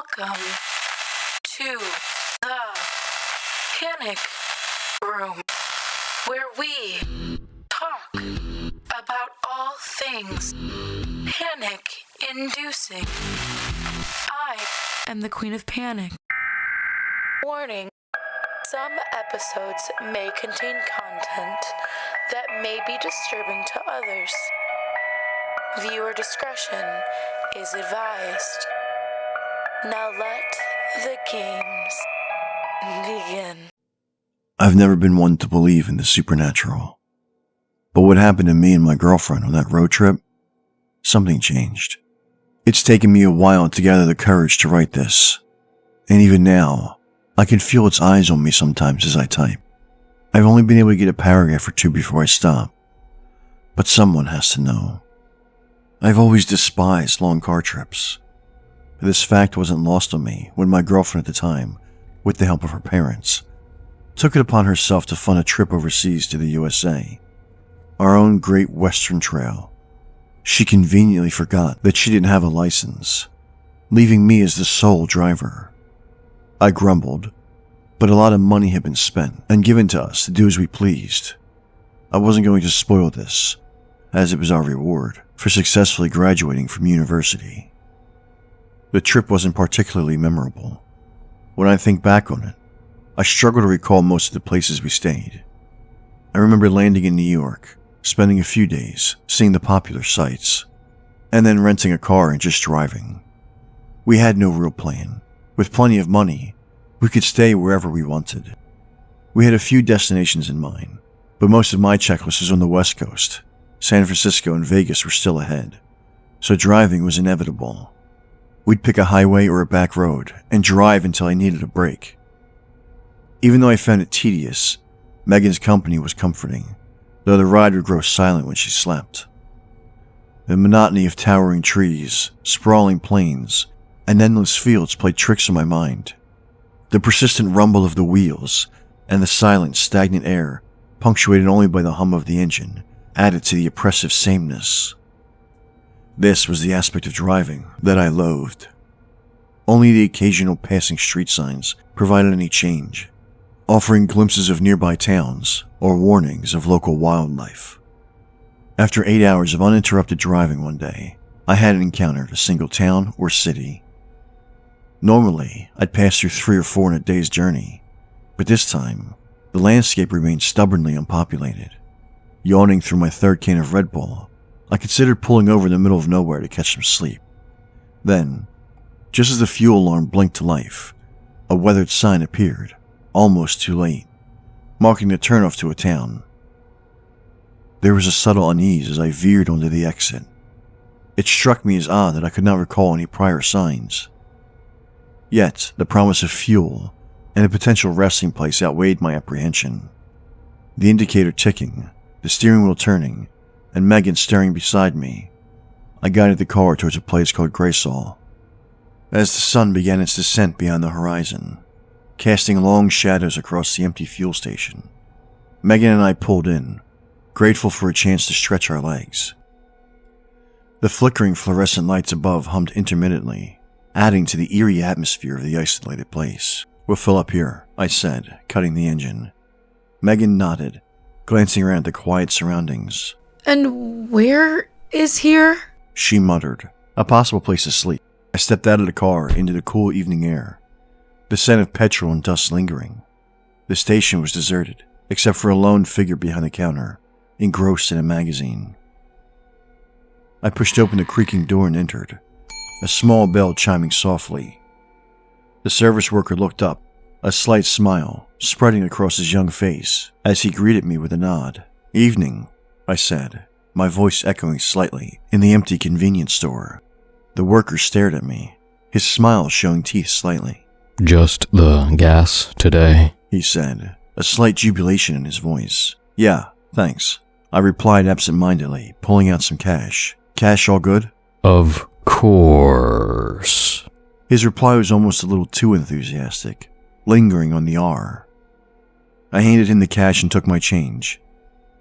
Welcome to the Panic Room, where we talk about all things panic-inducing. I am the Queen of Panic. Warning, some episodes may contain content that may be disturbing to others. Viewer discretion is advised. Now let the games begin. I've never been one to believe in the supernatural. But what happened to me and my girlfriend on that road trip? Something changed. It's taken me a while to gather the courage to write this. And even now, I can feel its eyes on me sometimes as I type. I've only been able to get a paragraph or two before I stop. But someone has to know. I've always despised long car trips. This fact wasn't lost on me when my girlfriend at the time, with the help of her parents, took it upon herself to fund a trip overseas to the USA, our own Great Western Trail. She conveniently forgot that she didn't have a license, leaving me as the sole driver. I grumbled, but a lot of money had been spent and given to us to do as we pleased. I wasn't going to spoil this, as it was our reward for successfully graduating from university. The trip wasn't particularly memorable. When I think back on it, I struggle to recall most of the places we stayed. I remember landing in New York, spending a few days seeing the popular sights, and then renting a car and just driving. We had no real plan. With plenty of money, we could stay wherever we wanted. We had a few destinations in mind, but most of my checklist was on the West Coast. San Francisco and Vegas were still ahead, so driving was inevitable. We'd pick a highway or a back road and drive until I needed a break. Even though I found it tedious, Megan's company was comforting, though the ride would grow silent when she slept. The monotony of towering trees, sprawling plains, and endless fields played tricks on my mind. The persistent rumble of the wheels and the silent, stagnant air, punctuated only by the hum of the engine, added to the oppressive sameness. This was the aspect of driving that I loathed. Only the occasional passing street signs provided any change, offering glimpses of nearby towns or warnings of local wildlife. After 8 hours of uninterrupted driving one day, I hadn't encountered a single town or city. Normally, I'd pass through 3 or 4 in a day's journey, but this time, the landscape remained stubbornly unpopulated. Yawning through my third can of Red Bull, I considered pulling over in the middle of nowhere to catch some sleep. Then, just as the fuel alarm blinked to life, a weathered sign appeared, almost too late, marking the turnoff to a town. There was a subtle unease as I veered onto the exit. It struck me as odd that I could not recall any prior signs. Yet, the promise of fuel and a potential resting place outweighed my apprehension. The indicator ticking, the steering wheel turning, and Megan staring beside me, I guided the car towards a place called Graysall. As the sun began its descent beyond the horizon, casting long shadows across the empty fuel station, Megan and I pulled in, grateful for a chance to stretch our legs. The flickering fluorescent lights above hummed intermittently, adding to the eerie atmosphere of the isolated place. "We'll fill up here," I said, cutting the engine. Megan nodded, glancing around the quiet surroundings. And where is here? She muttered. "A possible place to sleep." I stepped out of the car into the cool evening air, the scent of petrol and dust lingering. The station was deserted, except for a lone figure behind the counter, engrossed in a magazine. I pushed open the creaking door and entered, a small bell chiming softly. The service worker looked up, a slight smile spreading across his young face as he greeted me with a nod. "Evening," I said, my voice echoing slightly in the empty convenience store. The worker stared at me, his smile showing teeth slightly. "Just the gas today," he said, a slight jubilation in his voice. "Yeah, thanks," I replied absent-mindedly, pulling out some cash. "Cash all good?" "Of course." His reply was almost a little too enthusiastic, lingering on the R. I handed him the cash and took my change.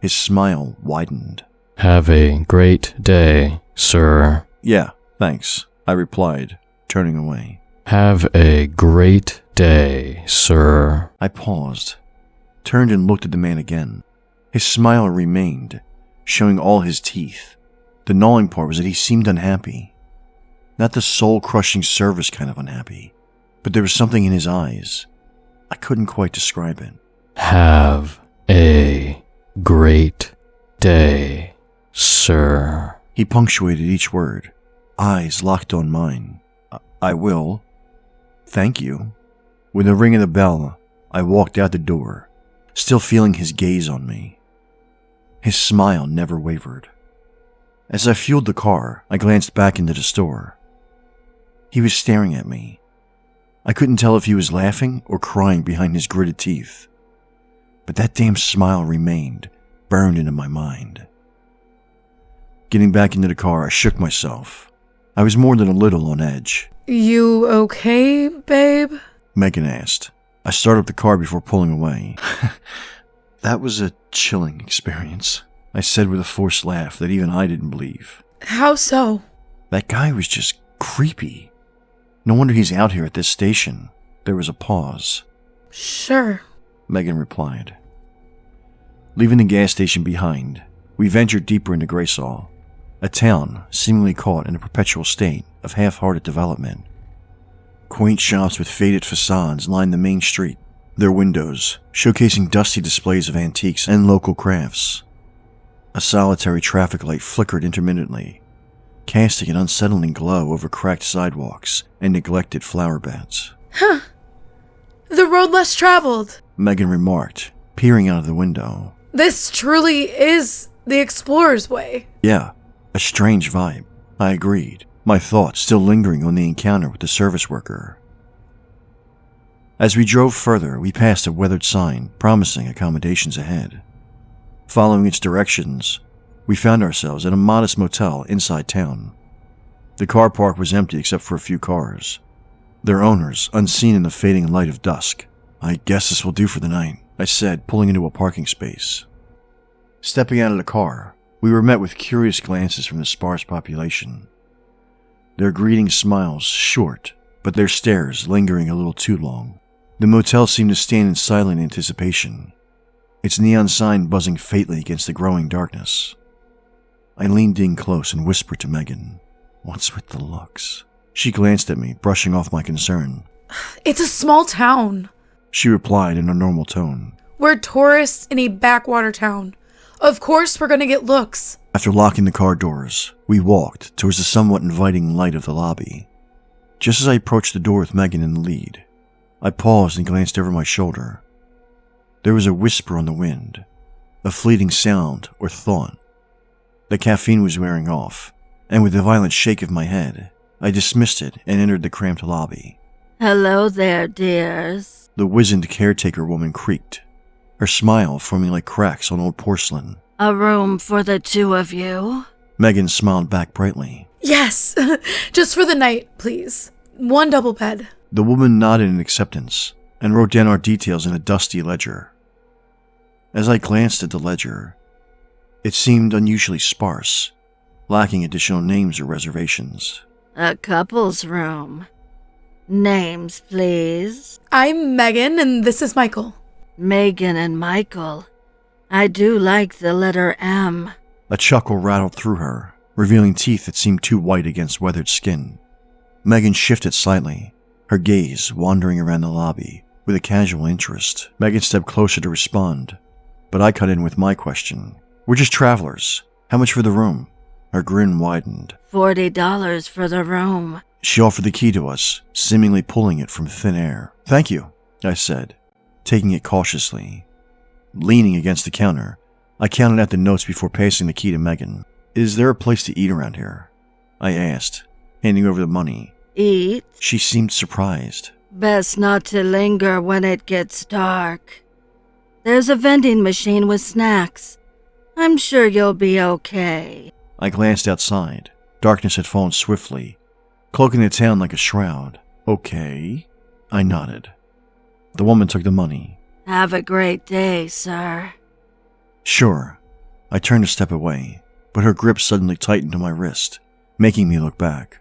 His smile widened. "Have a great day, sir." "Yeah, thanks," I replied, turning away. Have a great day, sir. I paused, turned and looked at the man again. His smile remained, showing all his teeth. The gnawing part was that he seemed unhappy. Not the soul-crushing service kind of unhappy, but there was something in his eyes. I couldn't quite describe it. Have a great day, sir. He punctuated each word, eyes locked on mine. I will. Thank you. With a ring of the bell, I walked out the door, still feeling his gaze on me. His smile never wavered. As I fueled the car, I glanced back into the store. He was staring at me. I couldn't tell if he was laughing or crying behind his gritted teeth. But that damn smile remained, burned into my mind. Getting back into the car, I shook myself. I was more than a little on edge. You okay, babe? Megan asked. I started up the car before pulling away. That was a chilling experience, I said with a forced laugh that even I didn't believe. How so? That guy was just creepy. No wonder he's out here at this station. There was a pause. Sure, Megan replied. Leaving the gas station behind, we ventured deeper into Graysall, a town seemingly caught in a perpetual state of half-hearted development. Quaint shops with faded facades lined the main street, their windows showcasing dusty displays of antiques and local crafts. A solitary traffic light flickered intermittently, casting an unsettling glow over cracked sidewalks and neglected flower beds. Huh. The road less traveled. Megan remarked, peering out of the window. This truly is the explorer's way. Yeah, a strange vibe. I agreed, my thoughts still lingering on the encounter with the service worker. As we drove further, we passed a weathered sign promising accommodations ahead. Following its directions, we found ourselves at a modest motel inside town. The car park was empty except for a few cars, their owners unseen in the fading light of dusk. I guess this will do for the night, I said, pulling into a parking space. Stepping out of the car, we were met with curious glances from the sparse population. Their greeting smiles short, but their stares lingering a little too long. The motel seemed to stand in silent anticipation, its neon sign buzzing faintly against the growing darkness. I leaned in close and whispered to Megan, "What's with the looks?" She glanced at me, brushing off my concern. It's a small town. She replied in a normal tone. We're tourists in a backwater town. Of course we're gonna get looks. After locking the car doors, we walked towards the somewhat inviting light of the lobby. Just as I approached the door with Megan in the lead, I paused and glanced over my shoulder. There was a whisper on the wind, a fleeting sound or thought. The caffeine was wearing off, and with a violent shake of my head, I dismissed it and entered the cramped lobby. Hello there, dears. The wizened caretaker woman creaked, her smile forming like cracks on old porcelain. A room for the two of you? Megan smiled back brightly. Yes, just for the night, please. One double bed. The woman nodded in acceptance and wrote down our details in a dusty ledger. As I glanced at the ledger, it seemed unusually sparse, lacking additional names or reservations. A couple's room. Names, please. I'm Megan, and this is Michael. Megan and Michael. I do like the letter M. A chuckle rattled through her, revealing teeth that seemed too white against weathered skin. Megan shifted slightly, her gaze wandering around the lobby with a casual interest. Megan stepped closer to respond, but I cut in with my question. We're just travelers. How much for the room? Her grin widened. $40 for the room. She offered the key to us, seemingly pulling it from thin air. Thank you, I said, taking it cautiously. Leaning against the counter, I counted out the notes before passing the key to Megan. Is there a place to eat around here? I asked, handing over the money. Eat? She seemed surprised. Best not to linger when it gets dark. There's a vending machine with snacks. I'm sure you'll be okay. I glanced outside. Darkness had fallen swiftly, cloaking the town like a shroud. Okay. I nodded. The woman took the money. Have a great day, sir. Sure. I turned a step away, but her grip suddenly tightened on my wrist, making me look back.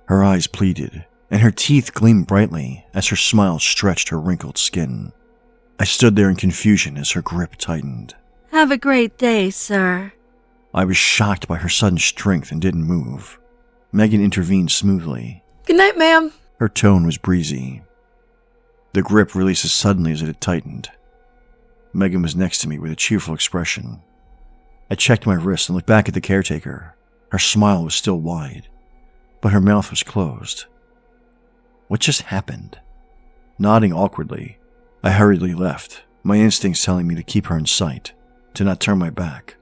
Her eyes pleaded, and her teeth gleamed brightly as her smile stretched her wrinkled skin. I stood there in confusion as her grip tightened. Have a great day, sir. I was shocked by her sudden strength and didn't move. Megan intervened smoothly. Good night, ma'am. Her tone was breezy. The grip released as suddenly as it had tightened. Megan was next to me with a cheerful expression. I checked my wrist and looked back at the caretaker. Her smile was still wide, but her mouth was closed. What just happened? Nodding awkwardly, I hurriedly left, my instincts telling me to keep her in sight, to not turn my back.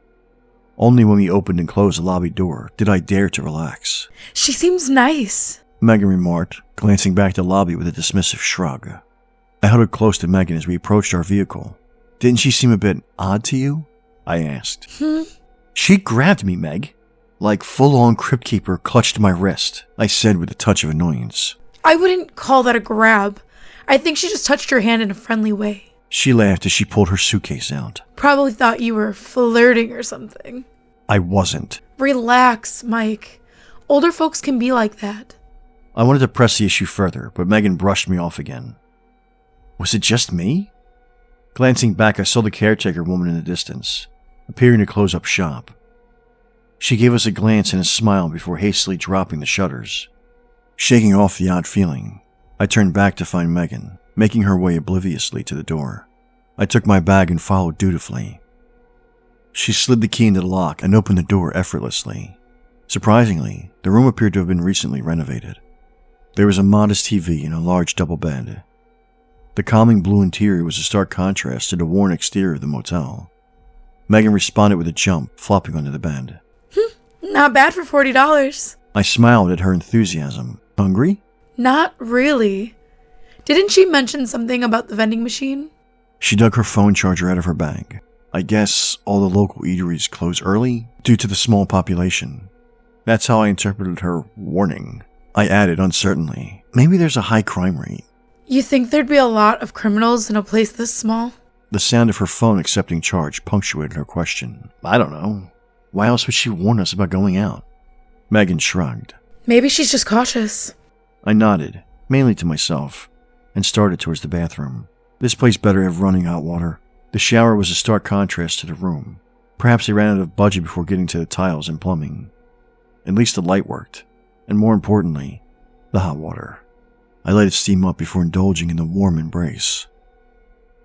Only when we opened and closed the lobby door did I dare to relax. She seems nice, Megan remarked, glancing back at the lobby with a dismissive shrug. I huddled close to Megan as we approached our vehicle. Didn't she seem a bit odd to you? I asked. She grabbed me, Meg. Like full-on Crypt Keeper clutched my wrist, I said with a touch of annoyance. I wouldn't call that a grab. I think she just touched your hand in a friendly way. She laughed as she pulled her suitcase out. Probably thought you were flirting or something. I wasn't. Relax, Mike. Older folks can be like that. I wanted to press the issue further, but Megan brushed me off again. Was it just me? Glancing back, I saw the caretaker woman in the distance, appearing to close up shop. She gave us a glance and a smile before hastily dropping the shutters. Shaking off the odd feeling, I turned back to find Megan, making her way obliviously to the door. I took my bag and followed dutifully. She slid the key into the lock and opened the door effortlessly. Surprisingly, the room appeared to have been recently renovated. There was a modest TV and a large double bed. The calming blue interior was a stark contrast to the worn exterior of the motel. Megan responded with a jump, flopping onto the bed. Not bad for $40. I smiled at her enthusiasm. Hungry? Not really. Didn't she mention something about the vending machine? She dug her phone charger out of her bag. I guess all the local eateries close early due to the small population. That's how I interpreted her warning. I added uncertainly, maybe there's a high crime rate. You think there'd be a lot of criminals in a place this small? The sound of her phone accepting charge punctuated her question. I don't know. Why else would she warn us about going out? Megan shrugged. Maybe she's just cautious. I nodded, mainly to myself, and started towards the bathroom. This place better have running hot water. The shower was a stark contrast to the room. Perhaps they ran out of budget before getting to the tiles and plumbing. At least the light worked, and more importantly, the hot water. I let it steam up before indulging in the warm embrace.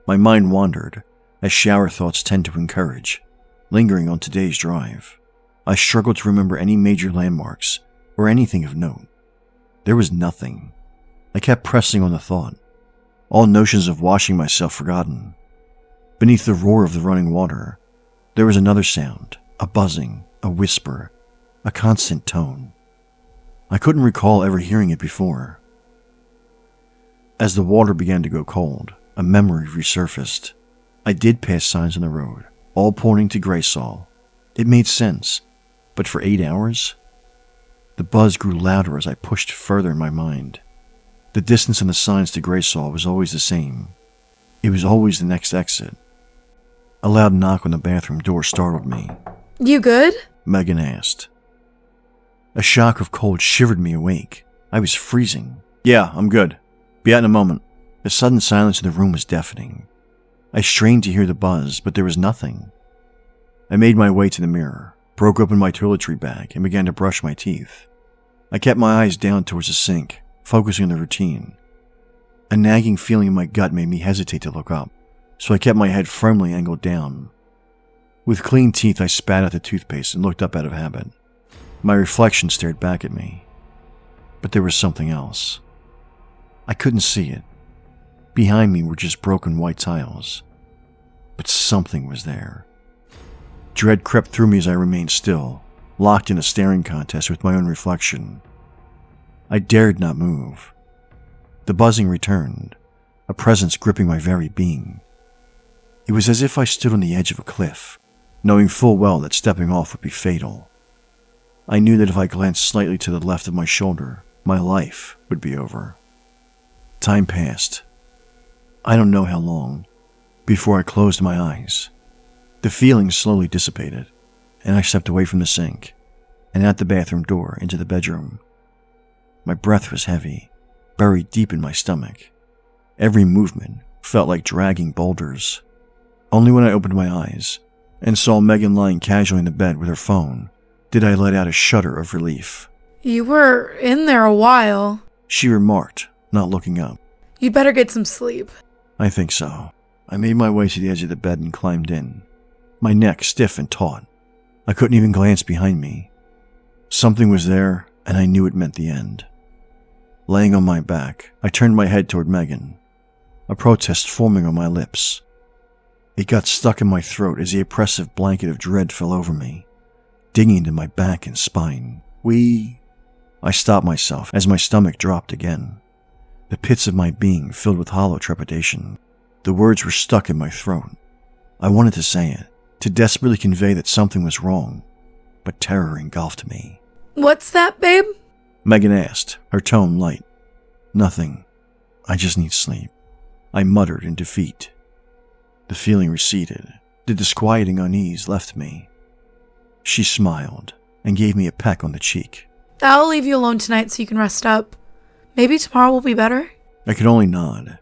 My mind wandered, as shower thoughts tend to encourage, lingering on today's drive. I struggled to remember any major landmarks or anything of note. There was nothing. I kept pressing on the thought, all notions of washing myself forgotten. Beneath the roar of the running water, there was another sound, a buzzing, a whisper, a constant tone. I couldn't recall ever hearing it before. As the water began to go cold, a memory resurfaced. I did pass signs on the road, all pointing to Graysall. It made sense, but for 8 hours? The buzz grew louder as I pushed further in my mind. The distance on the signs to Graysall was always the same. It was always the next exit. A loud knock on the bathroom door startled me. You good? Megan asked. A shock of cold shivered me awake. I was freezing. Yeah, I'm good. Be out in a moment. The sudden silence in the room was deafening. I strained to hear the buzz, but there was nothing. I made my way to the mirror, broke open my toiletry bag, and began to brush my teeth. I kept my eyes down towards the sink, focusing on the routine. A nagging feeling in my gut made me hesitate to look up, so I kept my head firmly angled down. With clean teeth, I spat out the toothpaste and looked up out of habit. My reflection stared back at me. But there was something else. I couldn't see it. Behind me were just broken white tiles. But something was there. Dread crept through me as I remained still, locked in a staring contest with my own reflection. I dared not move. The buzzing returned, a presence gripping my very being. It was as if I stood on the edge of a cliff, knowing full well that stepping off would be fatal. I knew that if I glanced slightly to the left of my shoulder, my life would be over. Time passed. I don't know how long, before I closed my eyes. The feeling slowly dissipated, and I stepped away from the sink, and out the bathroom door into the bedroom. My breath was heavy, buried deep in my stomach. Every movement felt like dragging boulders. Only when I opened my eyes and saw Megan lying casually in the bed with her phone did I let out a shudder of relief. You were in there a while. She remarked, not looking up. You better get some sleep. I think so. I made my way to the edge of the bed and climbed in, my neck stiff and taut. I couldn't even glance behind me. Something was there, and I knew it meant the end. Laying on my back, I turned my head toward Megan, a protest forming on my lips. It got stuck in my throat as the oppressive blanket of dread fell over me, digging into my back and spine. I stopped myself as my stomach dropped again, the pits of my being filled with hollow trepidation. The words were stuck in my throat. I wanted to say it, to desperately convey that something was wrong, but terror engulfed me. What's that, babe? Megan asked, her tone light. Nothing. I just need sleep. I muttered in defeat. The feeling receded. The disquieting unease left me. She smiled and gave me a peck on the cheek. I'll leave you alone tonight so you can rest up. Maybe tomorrow will be better. I could only nod.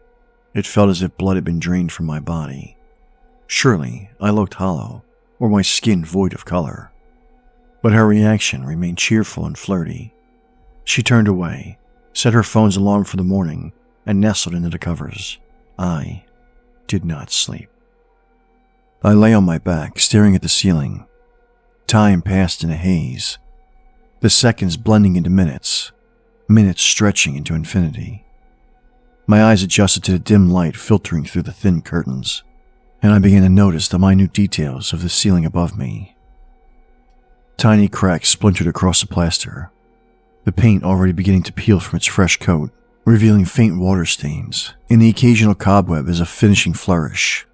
It felt as if blood had been drained from my body. Surely I looked hollow, or my skin void of color. But her reaction remained cheerful and flirty. She turned away, set her phone's alarm for the morning, and nestled into the covers. I did not sleep. I lay on my back, staring at the ceiling. Time passed in a haze, the seconds blending into minutes, minutes stretching into infinity. My eyes adjusted to the dim light filtering through the thin curtains, and I began to notice the minute details of the ceiling above me. Tiny cracks splintered across the plaster, the paint already beginning to peel from its fresh coat, revealing faint water stains, and the occasional cobweb as a finishing flourish.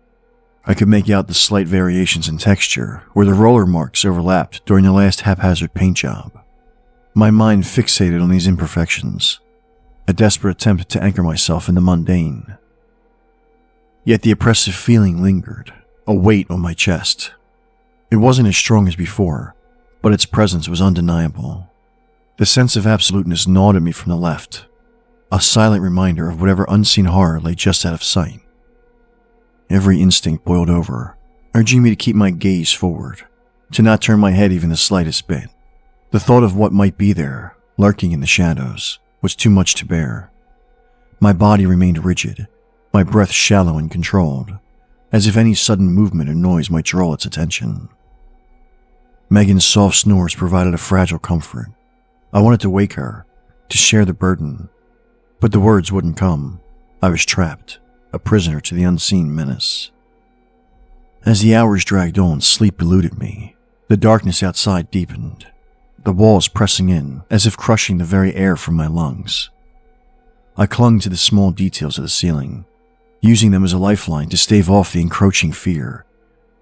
I could make out the slight variations in texture where the roller marks overlapped during the last haphazard paint job. My mind fixated on these imperfections, a desperate attempt to anchor myself in the mundane. Yet the oppressive feeling lingered, a weight on my chest. It wasn't as strong as before, but its presence was undeniable. The sense of absoluteness gnawed at me from the left, a silent reminder of whatever unseen horror lay just out of sight. Every instinct boiled over, urging me to keep my gaze forward, to not turn my head even the slightest bit. The thought of what might be there, lurking in the shadows, was too much to bear. My body remained rigid, my breath shallow and controlled, as if any sudden movement or noise might draw its attention. Megan's soft snores provided a fragile comfort. I wanted to wake her, to share the burden, but the words wouldn't come. I was trapped, a prisoner to the unseen menace. As the hours dragged on, sleep eluded me. The darkness outside deepened, the walls pressing in as if crushing the very air from my lungs. I clung to the small details of the ceiling, using them as a lifeline to stave off the encroaching fear,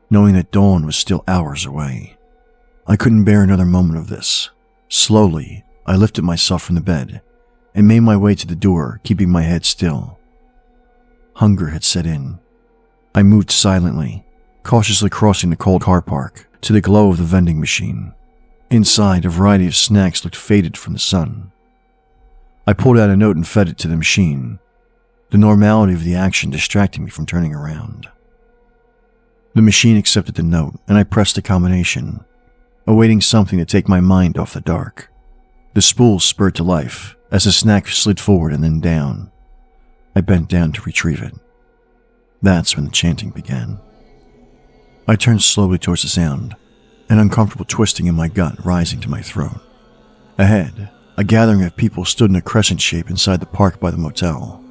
knowing that dawn was still hours away. I couldn't bear another moment of this. Slowly, I lifted myself from the bed and made my way to the door, keeping my head still. Hunger had set in. I moved silently, cautiously crossing the cold car park to the glow of the vending machine. Inside, a variety of snacks looked faded from the sun. I pulled out a note and fed it to the machine, the normality of the action distracting me from turning around. The machine accepted the note, and I pressed the combination, awaiting something to take my mind off the dark. The spool spurred to life as the snack slid forward and then down. I bent down to retrieve it. That's when the chanting began. I turned slowly towards the sound, an uncomfortable twisting in my gut rising to my throat. Ahead, a gathering of people stood in a crescent shape inside the park by the motel,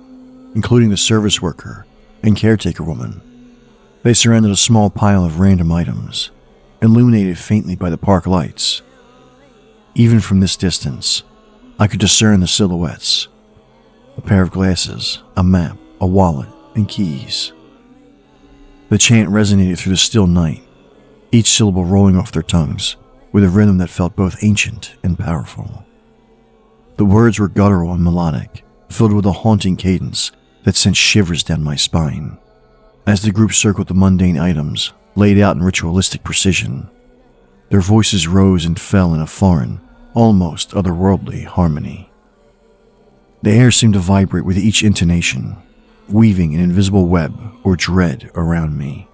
including the service worker and caretaker woman. They surrounded a small pile of random items, illuminated faintly by the park lights. Even from this distance, I could discern the silhouettes: a pair of glasses, a map, a wallet, and keys. The chant resonated through the still night, each syllable rolling off their tongues with a rhythm that felt both ancient and powerful. The words were guttural and melodic, filled with a haunting cadence that sent shivers down my spine. As the group circled the mundane items, laid out in ritualistic precision, their voices rose and fell in a foreign, almost otherworldly harmony. The air seemed to vibrate with each intonation, weaving an invisible web or dread around me.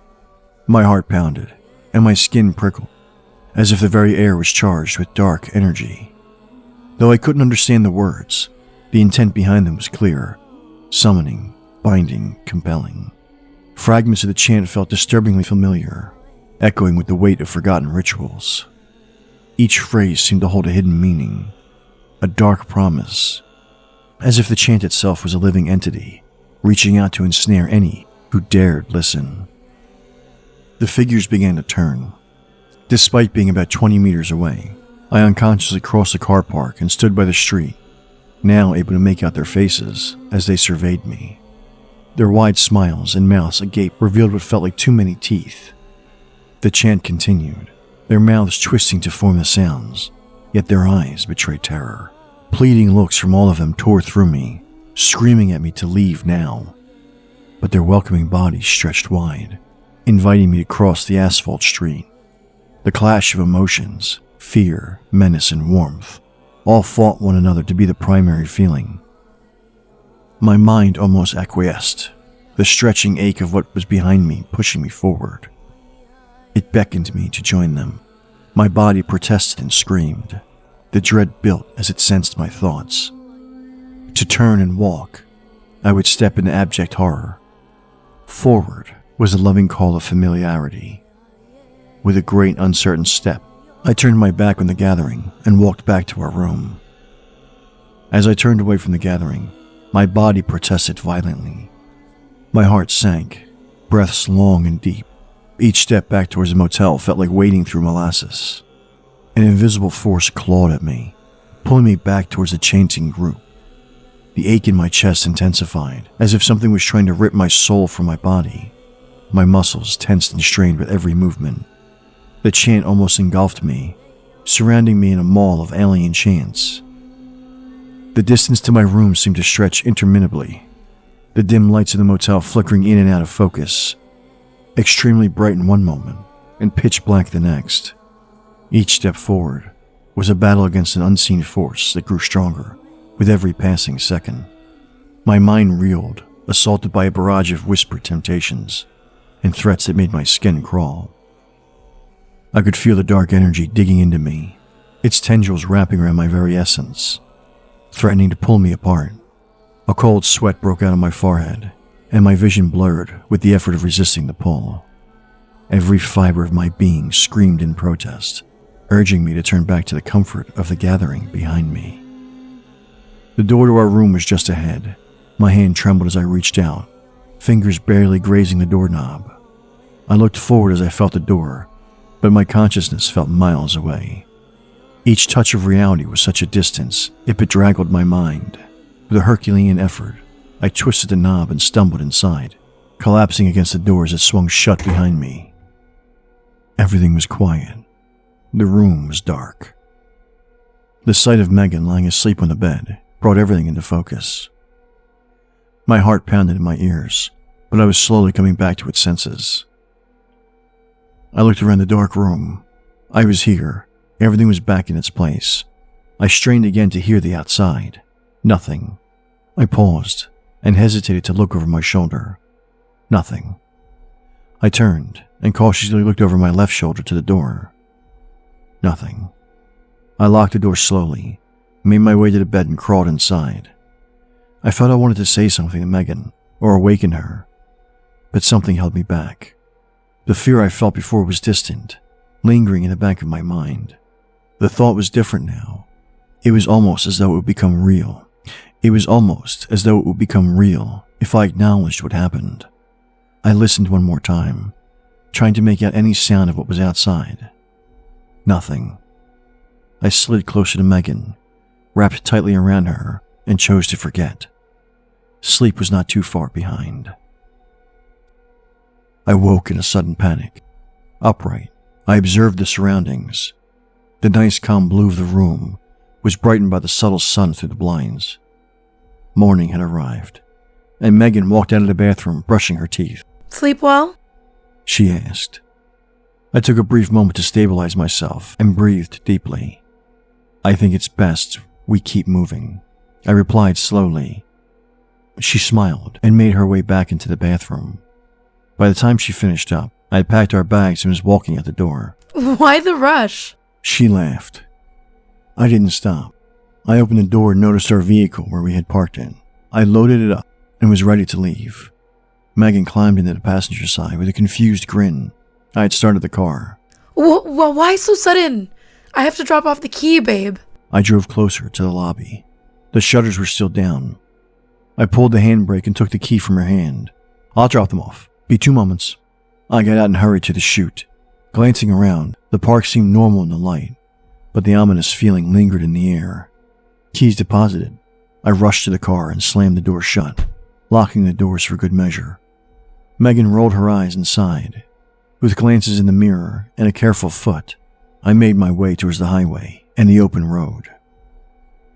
My heart pounded, and my skin prickled, as if the very air was charged with dark energy. Though I couldn't understand the words, the intent behind them was clear: summoning, binding, compelling. Fragments of the chant felt disturbingly familiar, echoing with the weight of forgotten rituals. Each phrase seemed to hold a hidden meaning, a dark promise, as if the chant itself was a living entity, reaching out to ensnare any who dared listen. The figures began to turn. Despite being about 20 meters away, I unconsciously crossed the car park and stood by the street, now able to make out their faces as they surveyed me. Their wide smiles and mouths agape revealed what felt like too many teeth. The chant continued, their mouths twisting to form the sounds, yet their eyes betrayed terror. Pleading looks from all of them tore through me, screaming at me to leave now. But their welcoming bodies stretched wide, inviting me to cross the asphalt street. The clash of emotions, fear, menace, and warmth, all fought one another to be the primary feeling. My mind almost acquiesced, the stretching ache of what was behind me pushing me forward. It beckoned me to join them. My body protested and screamed. The dread built as it sensed my thoughts. To turn and walk, I would step into abject horror. Forward was a loving call of familiarity. With a great uncertain step, I turned my back on the gathering and walked back to our room. As I turned away from the gathering, my body protested violently. My heart sank, breaths long and deep. Each step back towards the motel felt like wading through molasses. An invisible force clawed at me, pulling me back towards the chanting group. The ache in my chest intensified, as if something was trying to rip my soul from my body. My muscles tensed and strained with every movement. The chant almost engulfed me, surrounding me in a mall of alien chants. The distance to my room seemed to stretch interminably, the dim lights of the motel flickering in and out of focus, extremely bright in one moment and pitch black the next. Each step forward was a battle against an unseen force that grew stronger with every passing second. My mind reeled, assaulted by a barrage of whispered temptations and threats that made my skin crawl. I could feel the dark energy digging into me, its tendrils wrapping around my very essence, threatening to pull me apart. A cold sweat broke out on my forehead, and my vision blurred with the effort of resisting the pull. Every fiber of my being screamed in protest, urging me to turn back to the comfort of the gathering behind me. The door to our room was just ahead. My hand trembled as I reached out, fingers barely grazing the doorknob. I looked forward as I felt the door, but my consciousness felt miles away. Each touch of reality was such a distance, it bedraggled my mind. With a Herculean effort, I twisted the knob and stumbled inside, collapsing against the door as it swung shut behind me. Everything was quiet. The room was dark. The sight of Megan lying asleep on the bed brought everything into focus. My heart pounded in my ears, but I was slowly coming back to its senses. I looked around the dark room. I was here. Everything was back in its place. I strained again to hear the outside. Nothing. I paused and hesitated to look over my shoulder. Nothing. I turned and cautiously looked over my left shoulder to the door. Nothing. I locked the door slowly, made my way to the bed and crawled inside. I felt I wanted to say something to Megan or awaken her, but something held me back. The fear I felt before was distant, lingering in the back of my mind. The thought was different now. It was almost as though it would become real. It was almost as though it would become real if I acknowledged what happened. I listened one more time, trying to make out any sound of what was outside. Nothing. I slid closer to Megan, wrapped tightly around her, and chose to forget. Sleep was not too far behind. I woke in a sudden panic. Upright, I observed the surroundings. The nice calm blue of the room was brightened by the subtle sun through the blinds. Morning had arrived, and Megan walked out of the bathroom brushing her teeth. Sleep well? She asked. I took a brief moment to stabilize myself and breathed deeply. I think it's best we keep moving. I replied slowly. She smiled and made her way back into the bathroom. By the time she finished up, I had packed our bags and was walking out the door. Why the rush? She laughed. I didn't stop. I opened the door and noticed our vehicle where we had parked in. I loaded it up and was ready to leave. Megan climbed into the passenger side with a confused grin. I had started the car. Why so sudden? I have to drop off the key, babe. I drove closer to the lobby. The shutters were still down. I pulled the handbrake and took the key from her hand. I'll drop them off. Be 2 moments. I got out and hurried to the chute. Glancing around, the park seemed normal in the light, but the ominous feeling lingered in the air. Keys deposited, I rushed to the car and slammed the door shut, locking the doors for good measure. Megan rolled her eyes and sighed. With glances in the mirror and a careful foot, I made my way towards the highway and the open road.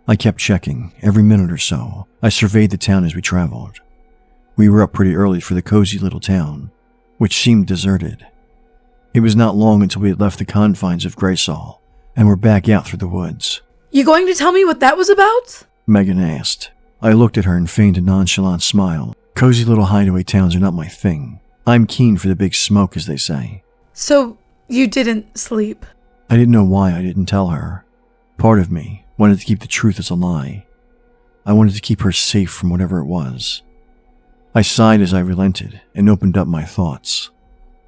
I kept checking. Every minute or so, I surveyed the town as we traveled. We were up pretty early for the cozy little town, which seemed deserted. It was not long until we had left the confines of Graysall and were back out through the woods. You going to tell me what that was about? Megan asked. I looked at her and feigned a nonchalant smile. Cozy little hideaway towns are not my thing. I'm keen for the big smoke, as they say. So, you didn't sleep? I didn't know why I didn't tell her. Part of me wanted to keep the truth as a lie. I wanted to keep her safe from whatever it was. I sighed as I relented and opened up my thoughts.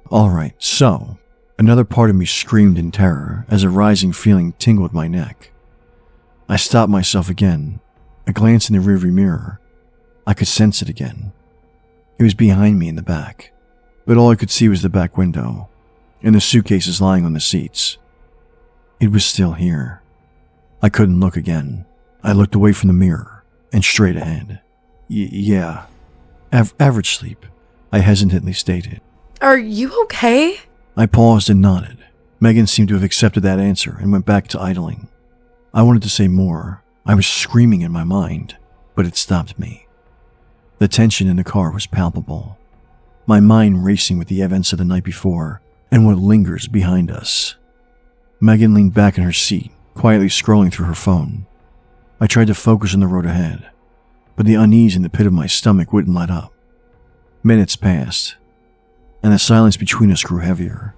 All right, so, another part of me screamed in terror as a rising feeling tingled my neck. I stopped myself again. A glance in the rearview mirror. I could sense it again. It was behind me in the back, but all I could see was the back window and the suitcases lying on the seats. It was still here. I couldn't look again. I looked away from the mirror and straight ahead. Yeah. Average sleep, I hesitantly stated. Are you okay? I paused and nodded. Megan seemed to have accepted that answer and went back to idling. I wanted to say more. I was screaming in my mind, but it stopped me. The tension in the car was palpable. My mind racing with the events of the night before and what lingers behind us. Megan leaned back in her seat, quietly scrolling through her phone. I tried to focus on the road ahead, but the unease in the pit of my stomach wouldn't let up. Minutes passed, and the silence between us grew heavier.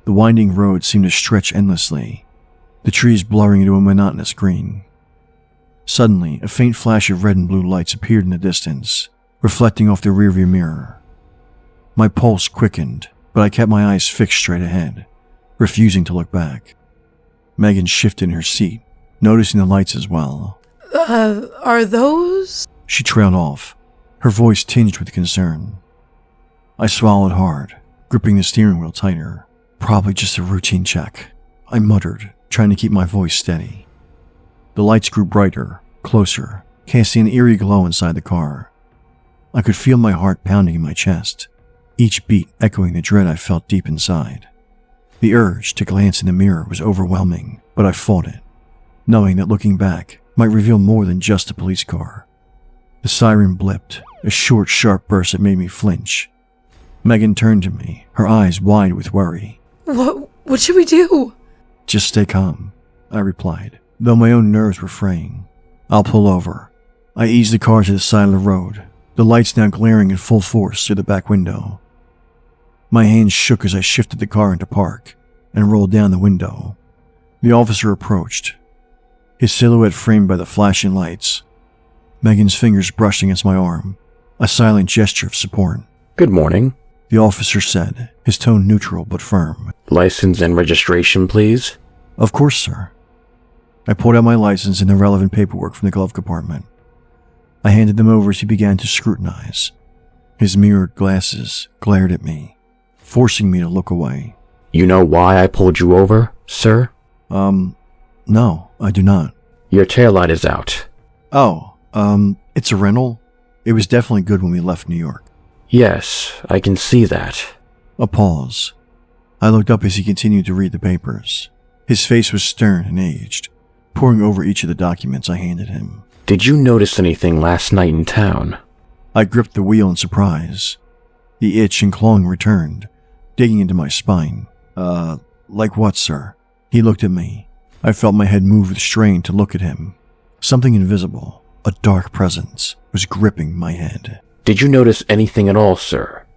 The winding road seemed to stretch endlessly, the trees blurring into a monotonous green. Suddenly, a faint flash of red and blue lights appeared in the distance, reflecting off the rearview mirror. My pulse quickened, but I kept my eyes fixed straight ahead, refusing to look back. Megan shifted in her seat, noticing the lights as well. Are those? She trailed off, her voice tinged with concern. I swallowed hard, gripping the steering wheel tighter. Probably just a routine check, I muttered, trying to keep my voice steady. The lights grew brighter, closer, casting an eerie glow inside the car. I could feel my heart pounding in my chest, each beat echoing the dread I felt deep inside. The urge to glance in the mirror was overwhelming, but I fought it, knowing that looking back might reveal more than just a police car. The siren blipped, a short, sharp burst that made me flinch. Megan turned to me, her eyes wide with worry. What should we do? Just stay calm, I replied, though my own nerves were fraying. I'll pull over. I eased the car to the side of the road, the lights now glaring in full force through the back window. My hands shook as I shifted the car into park and rolled down the window. The officer approached, his silhouette framed by the flashing lights. Megan's fingers brushed against my arm, a silent gesture of support. Good morning, the officer said, his tone neutral but firm. License and registration, please. Of course, sir. I pulled out my license and the relevant paperwork from the glove compartment. I handed them over as he began to scrutinize. His mirrored glasses glared at me, forcing me to look away. You know why I pulled you over, sir? No, I do not. Your taillight is out. Oh, it's a rental? It was definitely good when we left New York. Yes, I can see that. A pause. I looked up as he continued to read the papers. His face was stern and aged, poring over each of the documents I handed him. Did you notice anything last night in town? I gripped the wheel in surprise. The itch and clawing returned, digging into my spine. Like what, sir? He looked at me. I felt my head move with strain to look at him. Something invisible, A dark presence was gripping my head. Did you notice anything at all, sir?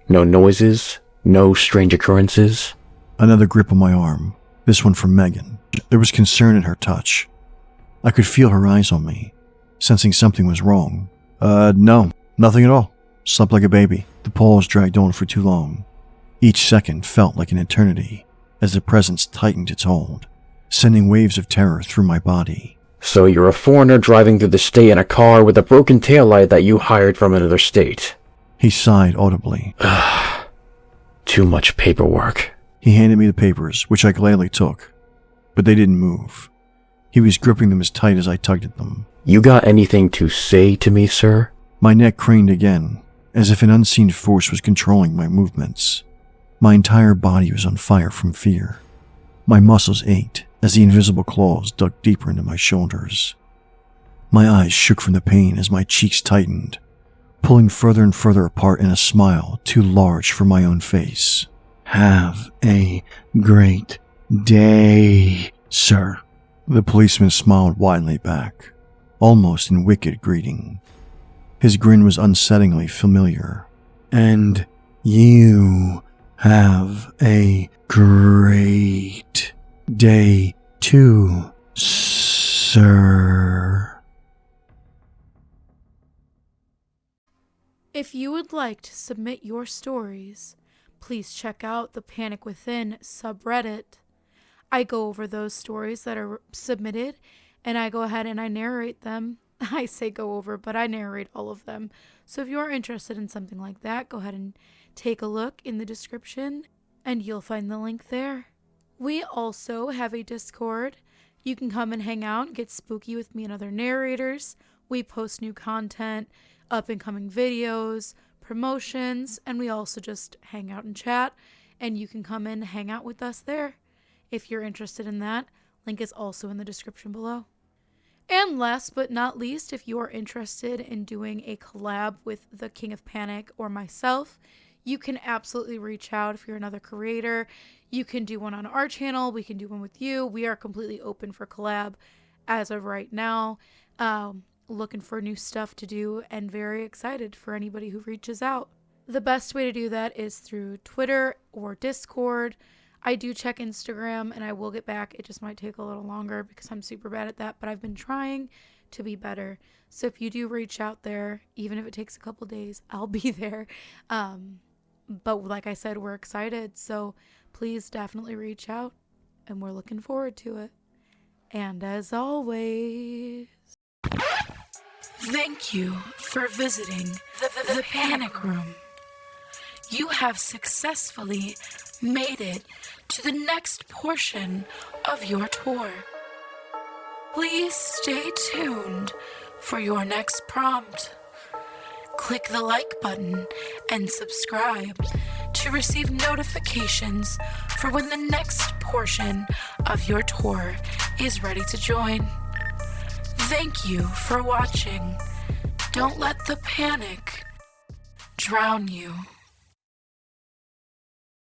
No noises? No strange occurrences? Another grip on my arm, this one from Megan. There was concern in her touch. I could feel her eyes on me, sensing something was wrong. No, nothing at all. Slept like a baby. The pause dragged on for too long. Each second felt like an eternity as the presence tightened its hold, sending waves of terror through my body. So you're a foreigner driving through the state in a car with a broken taillight that you hired from another state. He sighed audibly. Too much paperwork. He handed me the papers, which I gladly took, but they didn't move. He was gripping them as tight as I tugged at them. You got anything to say to me, sir? My neck craned again, as if an unseen force was controlling my movements. My entire body was on fire from fear. My muscles ached as the invisible claws dug deeper into my shoulders. My eyes shook from the pain as my cheeks tightened, pulling further and further apart in a smile too large for my own face. Have a great day, sir. The policeman smiled widely back, almost in wicked greeting. His grin was unsettlingly familiar. And you have a great day too, sir. If you would like to submit your stories, please check out the Panic Within subreddit. I go over those stories that are submitted, and I go ahead and I narrate them. I say go over, but I narrate all of them. So if you are interested in something like that, go ahead and take a look in the description, and you'll find the link there. We also have a Discord. You can come and hang out and get spooky with me and other narrators. We post new content, up-and-coming videos, promotions, and we also just hang out and chat, and you can come and hang out with us there. If you're interested in that, link is also in the description below. And last but not least, if you are interested in doing a collab with the King of Panic or myself, you can absolutely reach out. If you're another creator, you can do one on our channel. We can do one with you. We are completely open for collab as of right now. Looking for new stuff to do and very excited for anybody who reaches out. The best way to do that is through Twitter or Discord. I do check Instagram and I will get back. It just might take a little longer because I'm super bad at that, but I've been trying to be better. So if you do reach out there, even if it takes a couple days, I'll be there. But like I said, we're excited. So please definitely reach out and we're looking forward to it. And as always, thank you for visiting the Panic Room. You have successfully made it to the next portion of your tour. Please stay tuned for your next prompt. Click the like button and subscribe to receive notifications for when the next portion of your tour is ready to join. Thank you for watching. Don't let the panic drown you.